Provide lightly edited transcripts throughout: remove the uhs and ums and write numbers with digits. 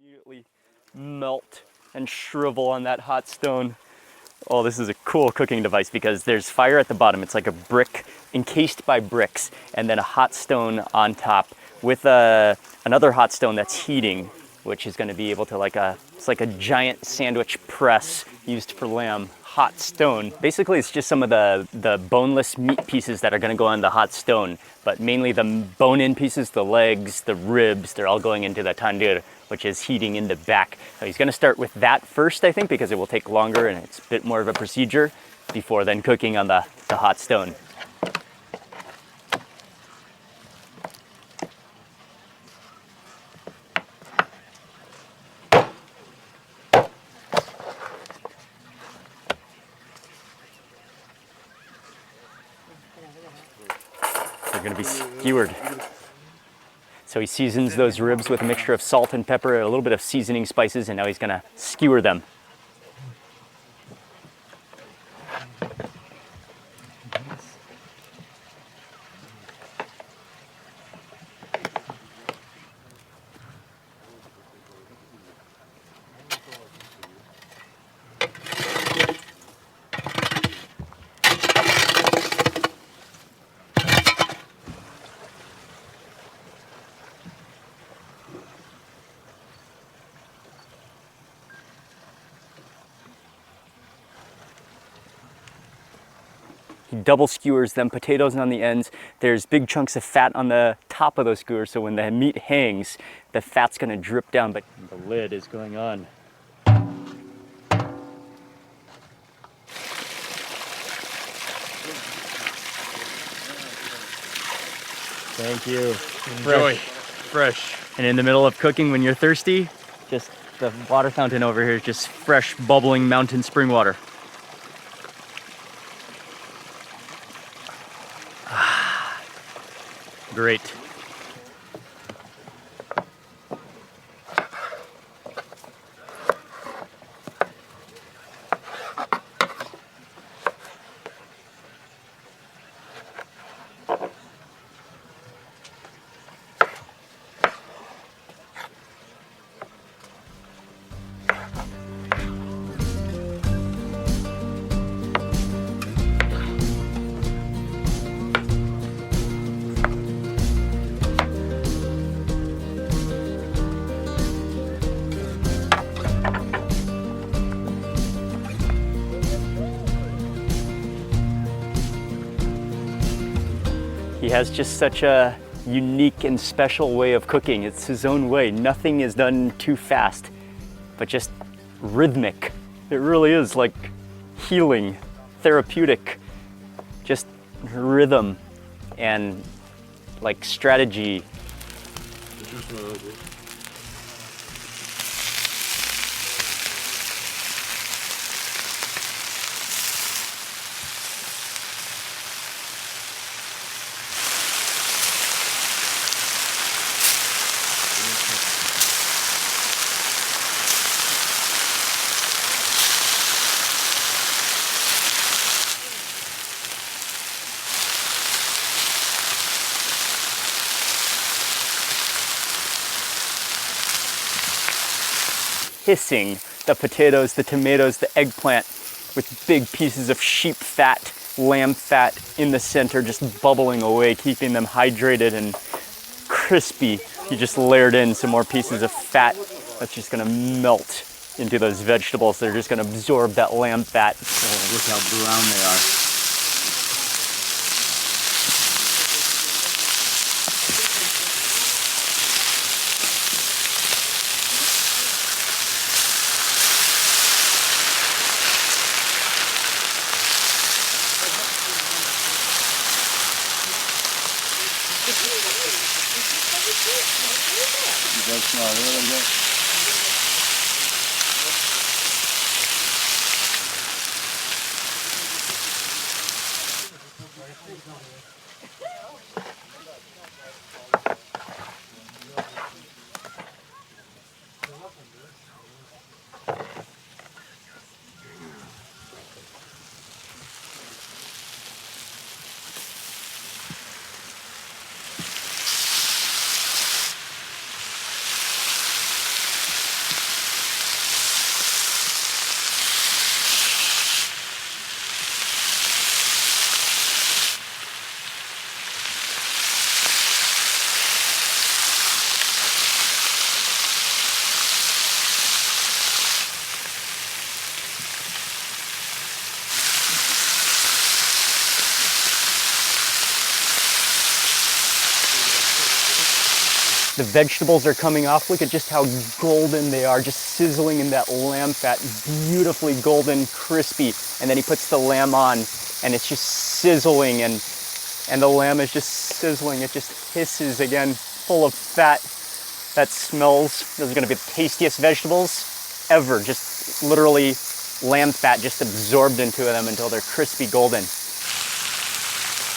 Immediately melt and shrivel on that hot stone. Oh, this is a cool cooking device because there's fire at the bottom. It's like a brick encased by bricks, and then a hot stone on top with another hot stone that's heating, which is going to be able to it's like a giant sandwich press used for lamb. Hot stone. Basically, it's just some of the boneless meat pieces that are going to go on the hot stone, but mainly the bone-in pieces, the legs, the ribs, they're all going into the tandoor, which is heating in the back. So he's going to start with that first, I think, because it will take longer and it's a bit more of a procedure before then cooking on the hot stone. They're going to be skewered. So he seasons those ribs with a mixture of salt and pepper, a little bit of seasoning spices, and now he's going to skewer them. He double skewers them, potatoes on the ends. There's big chunks of fat on the top of those skewers, so when the meat hangs, the fat's gonna drip down, but the lid is going on. Thank you. Enjoy. Fresh. And in the middle of cooking, when you're thirsty, just the water fountain over here is just fresh, bubbling mountain spring water. Great. He has just such a unique and special way of cooking. It's his own way. Nothing is done too fast, but just rhythmic. It really is like healing, therapeutic, just rhythm and like strategy. Hissing the potatoes, the tomatoes, the eggplant with big pieces of sheep fat, lamb fat in the center, just bubbling away, keeping them hydrated and crispy. He just layered in some more pieces of fat that's just gonna melt into those vegetables. They're just gonna absorb that lamb fat. Oh, look how brown they are. It does smell really good. The vegetables are coming off. Look at just how golden they are, just sizzling in that lamb fat, beautifully golden, crispy. And then he puts the lamb on, and it's just sizzling, and the lamb is just sizzling. It just hisses again, full of fat. That smells. Those are gonna be the tastiest vegetables ever. Just literally lamb fat just absorbed into them until they're crispy golden.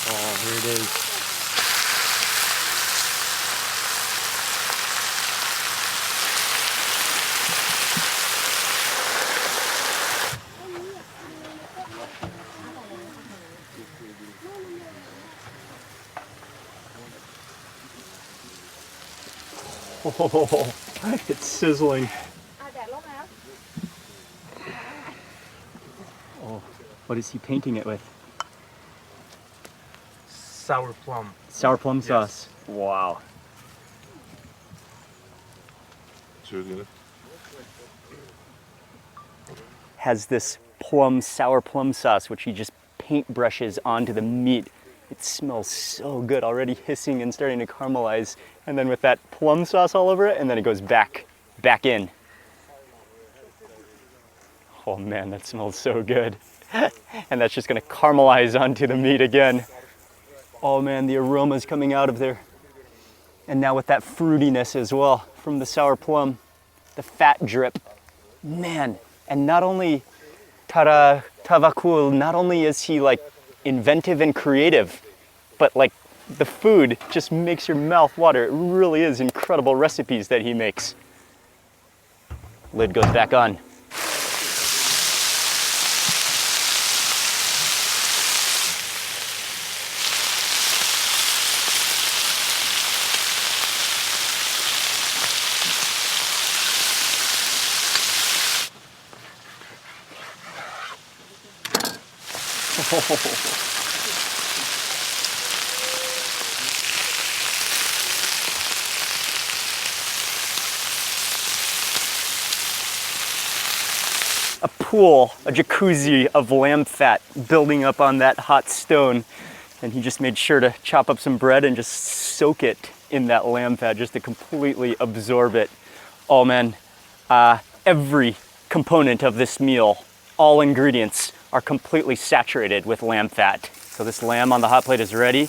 Oh, here it is. Oh, it's sizzling. Oh, what is he painting it with? Sour plum. Sour plum sauce. Wow. Has this sour plum sauce, which he just paintbrushes onto the meat. It smells so good, already hissing and starting to caramelize. And then with that plum sauce all over it, and then it goes back in. Oh man, that smells so good. And that's just gonna caramelize onto the meat again. Oh man, the aroma's coming out of there. And now with that fruitiness as well from the sour plum, the fat drip. Man, and not only Tavakul, not only is he like inventive and creative, but like the food just makes your mouth water. It really is incredible recipes that he makes. Lid goes back on. A pool, a jacuzzi of lamb fat building up on that hot stone. And he just made sure to chop up some bread and just soak it in that lamb fat just to completely absorb it. Oh man, every component of this meal, all ingredients are completely saturated with lamb fat. So this lamb on the hot plate is ready.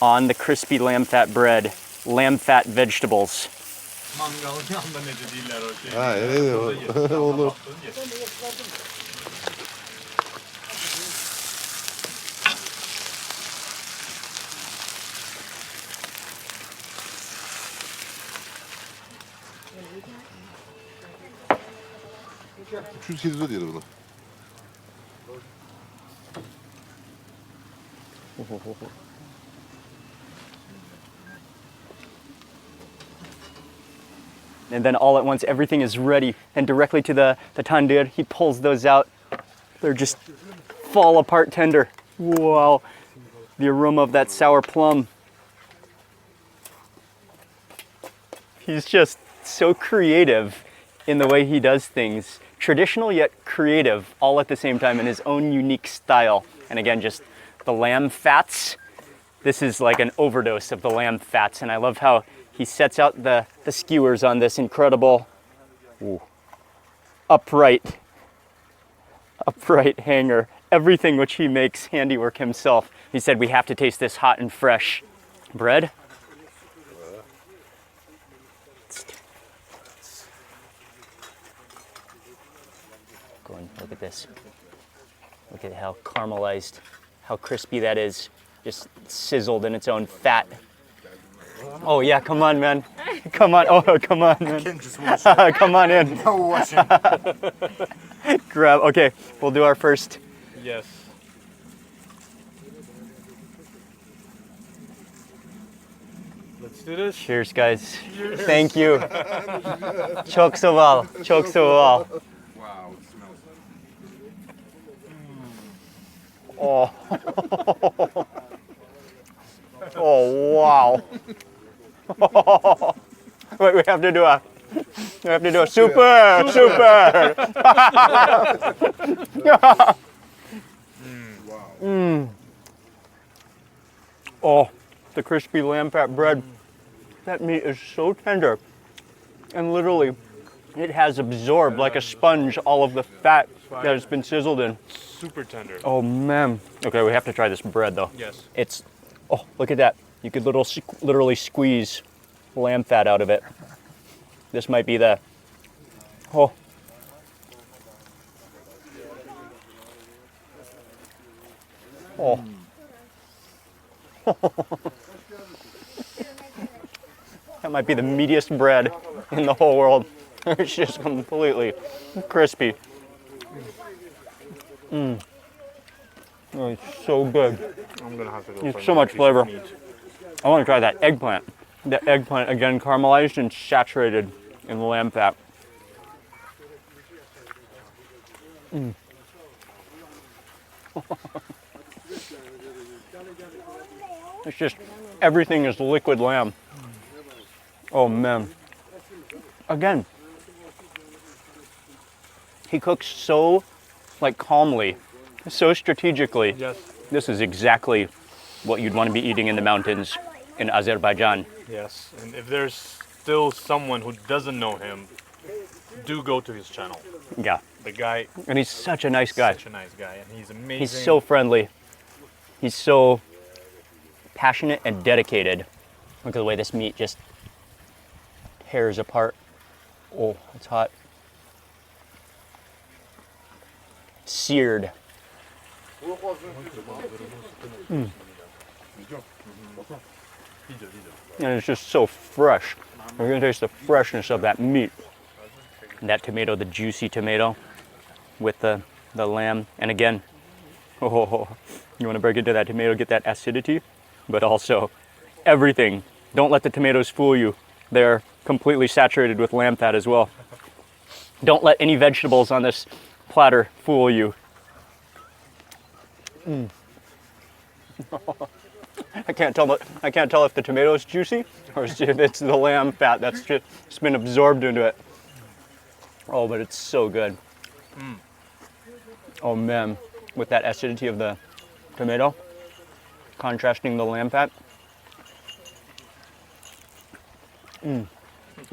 On the crispy lamb fat bread, lamb fat vegetables. And then all at once, everything is ready. And directly to the tandoor, he pulls those out. They're just fall apart tender. Wow, the aroma of that sour plum. He's just so creative in the way he does things. Traditional yet creative, all at the same time in his own unique style. And again, just the lamb fats. This is like an overdose of the lamb fats. And I love how he sets out the skewers on this incredible upright hanger. Everything which he makes handiwork himself. He said we have to taste this hot and fresh bread. Go and look at this. Look at how caramelized, how crispy that is. Just sizzled in its own fat. Oh yeah, come on, man. Come on. Oh, come on, man. Come on in. No washing. Grab. Okay, we'll do our first. Yes. Let's do this. Cheers, guys. Cheers. Thank you. Çok sağ ol. Çok sağ ol. Wow, it smells. Oh. Oh wow. Wait, we have to do a super. Wow. Oh, the crispy lamb fat bread. That meat is so tender. And literally, it has absorbed like a sponge all of the fat that it's been sizzled in. Super tender. Oh man. Okay, we have to try this bread though. Yes. It's, oh, look at that. You could literally squeeze lamb fat out of it. This might be the, oh. Oh. That might be the meatiest bread in the whole world. It's just completely crispy. Oh, it's so good. I'm gonna have to go. It's for so another much piece flavor. of meat. I want to try that eggplant. The eggplant, again, caramelized and saturated in lamb fat. It's just, everything is liquid lamb. Oh man. Again, he cooks so calmly, so strategically. Yes. This is exactly what you'd want to be eating in the mountains in Azerbaijan. Yes. And if there's still someone who doesn't know him, do go to his channel. Yeah. The guy. And he's such a nice guy. Such a nice guy, and he's amazing. He's so friendly. He's so passionate and dedicated. Look at the way this meat just tears apart. Oh, it's hot. Seared. And it's just so fresh. You're gonna taste the freshness of that meat. And that tomato, the juicy tomato with the lamb. And again, oh, you wanna break into that tomato, get that acidity, but also everything. Don't let the tomatoes fool you. They're completely saturated with lamb fat as well. Don't let any vegetables on this platter fool you. I can't tell if the tomato is juicy or if it's the lamb fat that's just been absorbed into it. Oh, but it's so good. Oh man, with that acidity of the tomato, contrasting the lamb fat. I'm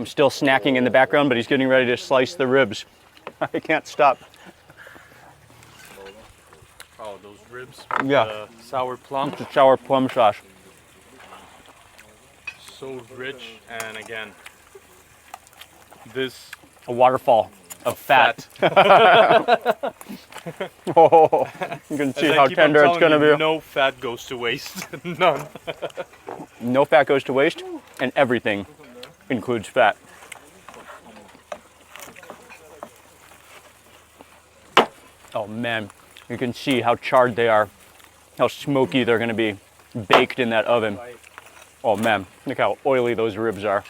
still snacking in the background, but he's getting ready to slice the ribs. I can't stop. Oh, those ribs. Yeah. Sour plum. It's a sour plum sauce. So rich, and again, this A waterfall of fat. Oh, you can see how tender it's going to be. No fat goes to waste. None. No fat goes to waste, and everything includes fat. Oh man, you can see how charred they are, how smoky they're going to be baked in that oven. Oh man, look how oily those ribs are.